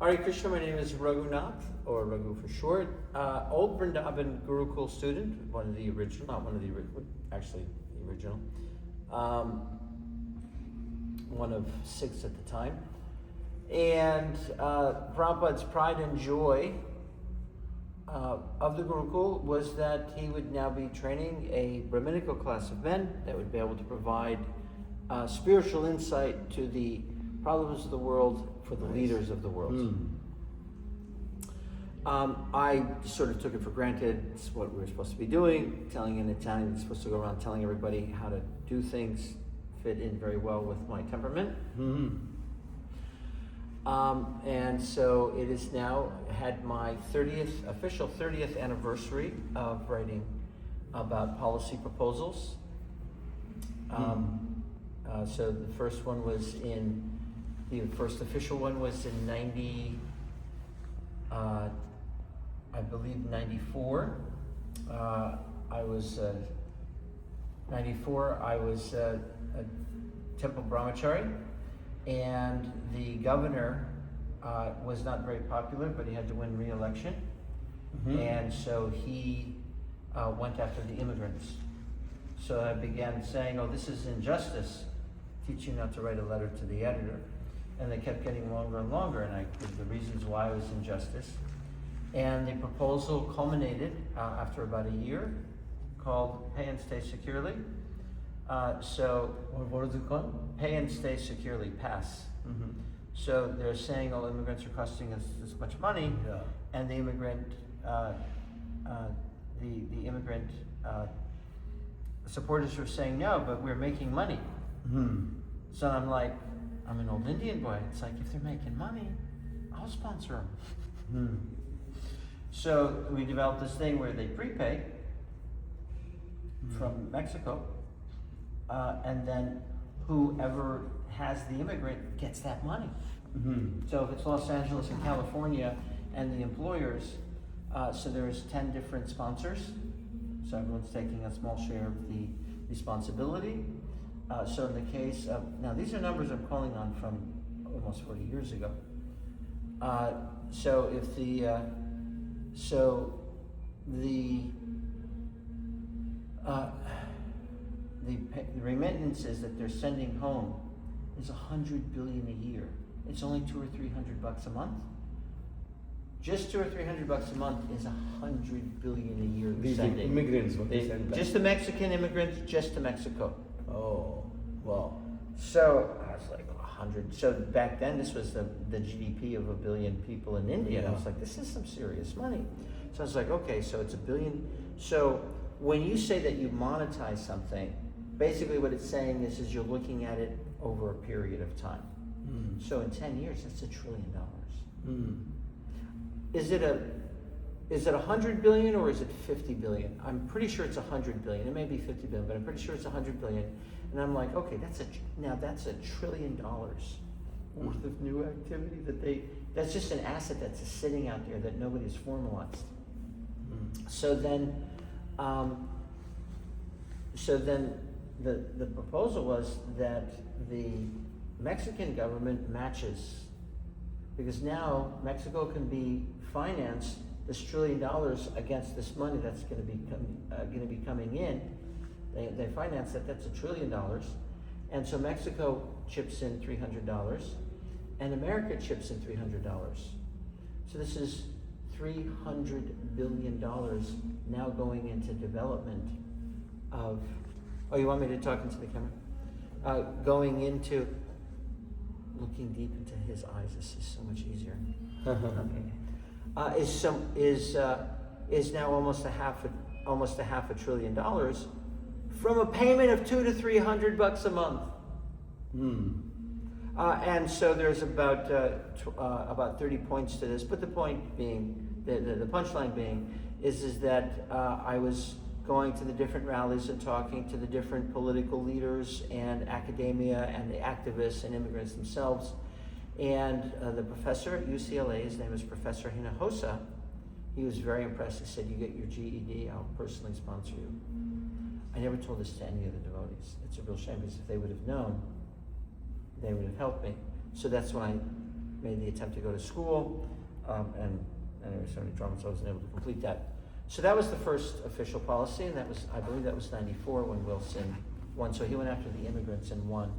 Hare Krishna, my name is Raghunath, or Raghu for short. Old Vrindavan Gurukul student, one of the original, not one of the original, actually the original. One of 6 at the time. And Prabhupada's pride and joy of the Gurukul was that he would now be training a Brahminical class of men that would be able to provide spiritual insight to the problems of the world for the leaders of the world. I sort of took it for granted. It's what we were supposed to be doing, telling in Italian, it's supposed to go around telling everybody how to do things, fit in very well with my temperament. And so it is now had my official 30th anniversary of writing about policy proposals. So the first one was the first official one was in 94. I was 94. I was a temple brahmachari, and the governor was not very popular, but he had to win re-election, and so he went after the immigrants. So I began saying, "Oh, this is injustice. Teach you not to write a letter to the editor." And they kept getting longer and longer, and I gave the reasons why it was injustice. And the proposal culminated after about a year, called Pay and Stay Securely. So what is it called? Pay and Stay Securely, PASS. So they're saying, "Oh, immigrants are costing us this much money," and the immigrant supporters were saying, "No, but we're making money." So I'm like, I'm an old Indian boy. It's like, if they're making money, I'll sponsor them. So we developed this thing where they prepay from Mexico, and then whoever has the immigrant gets that money. So if it's Los Angeles and California and the employers, so there's 10 different sponsors, so everyone's taking a small share of the responsibility. So in the case of, now these are numbers I'm calling on from almost 40 years ago. So if the remittances that they're sending home is $100 billion a year. It's only $200 or $300 a month. Just $200 or $300 a month is $100 billion a year. These immigrants, what they send back. Just the Mexican immigrants, just to Mexico. Oh, wow. So I was like 100. So back then, this was the GDP of 1 billion people in India. And I was like, this is some serious money. So I was like, okay, so it's 1 billion. So when you say that you monetize something, basically what it's saying is you're looking at it over a period of time. So in 10 years, that's $1 trillion. Is it 100 billion or is it 50 billion? I'm pretty sure it's 100 billion. It may be 50 billion, but I'm pretty sure it's 100 billion. And I'm like, okay, that's $1 trillion worth of new activity that's just an asset that's just sitting out there that nobody's formalized. So then the proposal was that the Mexican government matches, because now Mexico can be financed this $1 trillion against this money that's going to be coming in. They finance that's $1 trillion, and so Mexico chips in $300, and America chips in $300. So this is $300 billion now going into development of. Oh, you want me to talk into the camera? Going into. Looking deep into his eyes, this is so much easier. Okay. Is now almost a half $1 trillion from a payment of $200 to $300 a month. And so there's about 30 points to this, but the point being, the punchline being, is that I was going to the different rallies and talking to the different political leaders and academia and the activists and immigrants themselves. And the professor at UCLA, his name is Professor Hinojosa, he was very impressed. He said, "You get your GED, I'll personally sponsor you." I never told this to any of the devotees. It's a real shame, because if they would have known, they would have helped me. So that's when I made the attempt to go to school, and anyway, so many traumas, so I wasn't able to complete that. So that was the first official policy, and that was, I believe that was 94 when Wilson won. So he went after the immigrants and won.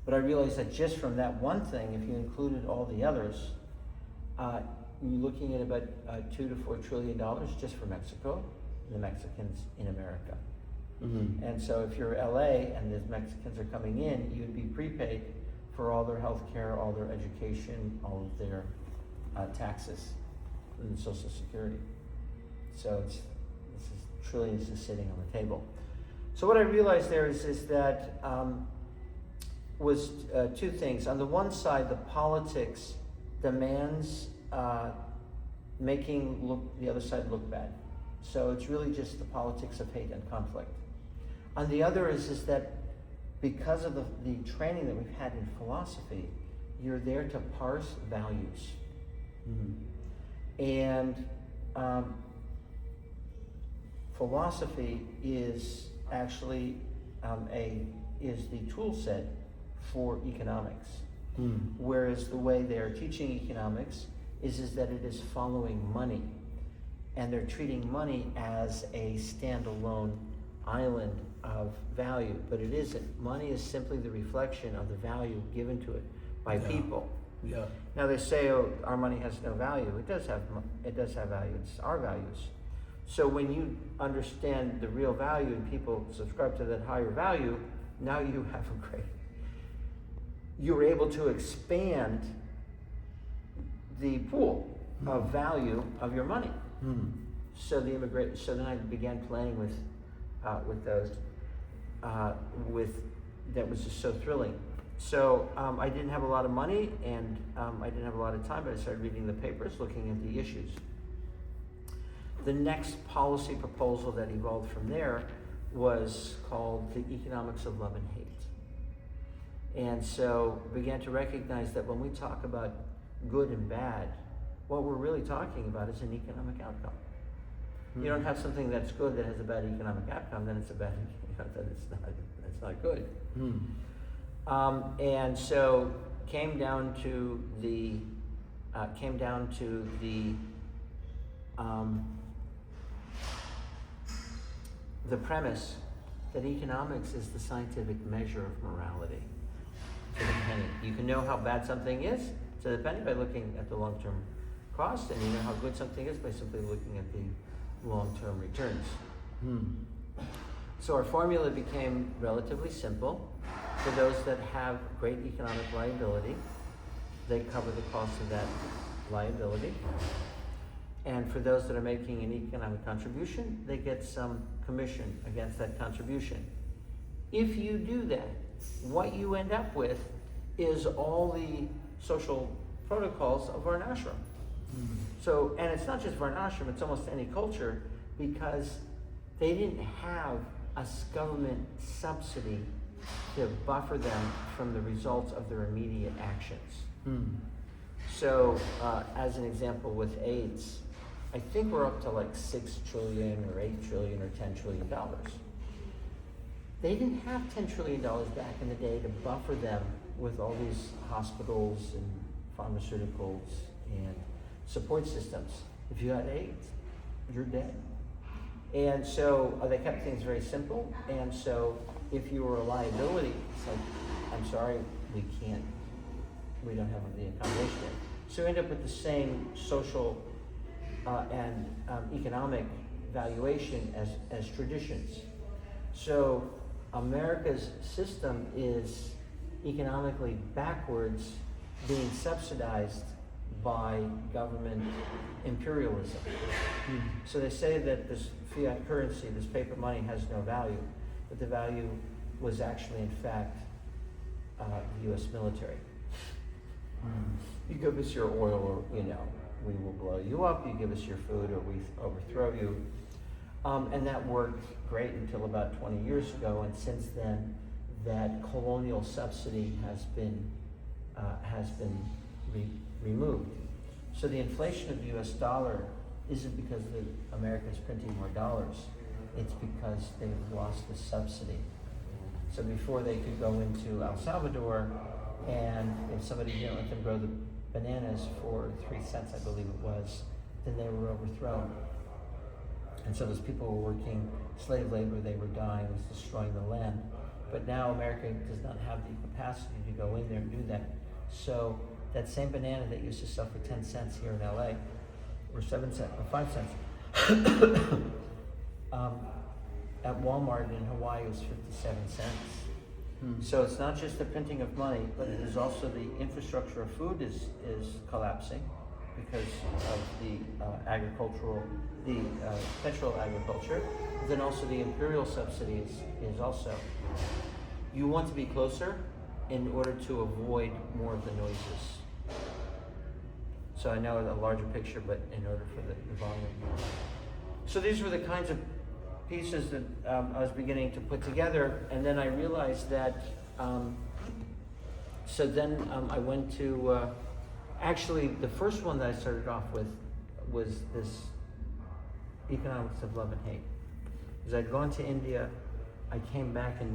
But I realized that just from that one thing, if you included all the others, you're looking at about $2 to $4 trillion just for Mexico, the Mexicans in America. Mm-hmm. And so if you're LA and the Mexicans are coming in, you'd be prepaid for all their health care, all their education, all of their taxes and Social Security. So this is trillions just sitting on the table. So what I realized there is that was two things. On the one side, the politics demands making the other side look bad. So it's really just the politics of hate and conflict. On the other is that because of the training that we've had in philosophy, you're there to parse values. Mm-hmm. And philosophy is actually is the tool set for economics. Mm. Whereas the way they're teaching economics is that it is following money. And they're treating money as a standalone island of value, but it isn't. Money is simply the reflection of the value given to it by people. Yeah. Now they say, oh, our money has no value. It does have value. It's our values. So when you understand the real value and people subscribe to that higher value, now you have a great. You're able to expand the pool of value of your money. Hmm. So So then I began playing with those. That was just so thrilling. So I didn't have a lot of money, and I didn't have a lot of time, but I started reading the papers, looking at the issues. The next policy proposal that evolved from there was called the economics of love and hate. And so began to recognize that when we talk about good and bad, what we're really talking about is an economic outcome. Mm-hmm. You don't have something that's good that has a bad economic outcome, then it's a bad, it's not good. Mm-hmm. And so came down to the premise that economics is the scientific measure of morality to the penny. You can know how bad something is to the penny by looking at the long-term cost, and you know how good something is by simply looking at the long-term returns. So our formula became relatively simple. For those that have great economic liability, they cover the cost of that liability. And for those that are making an economic contribution, they get some commission against that contribution. If you do that, what you end up with is all the social protocols of Varnashram. Mm-hmm. So, and it's not just Varnashram, it's almost any culture, because they didn't have a government subsidy to buffer them from the results of their immediate actions. Mm. So, as an example with AIDS, I think we're up to like 6 trillion or 8 trillion or $10 trillion. They didn't have $10 trillion back in the day to buffer them with all these hospitals and pharmaceuticals and support systems. If you had AIDS, you're dead. And so they kept things very simple. And so if you were a liability, it's like, I'm sorry, we don't have the accommodation there. So you end up with the same social and economic valuation as traditions. So America's system is economically backwards, being subsidized by government imperialism. So they say that this fiat currency, this paper money, has no value, but the value was actually, in fact, the U.S. military. You give us your oil, or we will blow you up. You give us your food, or we overthrow you. And that worked great until about 20 years ago, and since then, that colonial subsidy has been removed. So the inflation of the U.S. dollar isn't because America is printing more dollars. It's because they've lost the subsidy. So before they could go into El Salvador, And if somebody didn't let them grow the bananas for 3 cents, I believe it was, then they were overthrown. And so those people were working slave labor, they were dying, it was destroying the land. But now America does not have the capacity to go in there and do that. So that same banana that used to sell for 10 cents here in LA, or 7 cents, or 5 cents, at Walmart in Hawaii was 57 cents. So it's not just the printing of money, but it is also the infrastructure of food is collapsing because of the petrol agriculture. Then also the imperial subsidies is also. You want to be closer in order to avoid more of the noises. So I know a larger picture, but in order for the volume. So these were the kinds of pieces that I was beginning to put together, and then I realized that, so then I went to, actually the first one that I started off with was this economics of love and hate. Because I'd gone to India, I came back in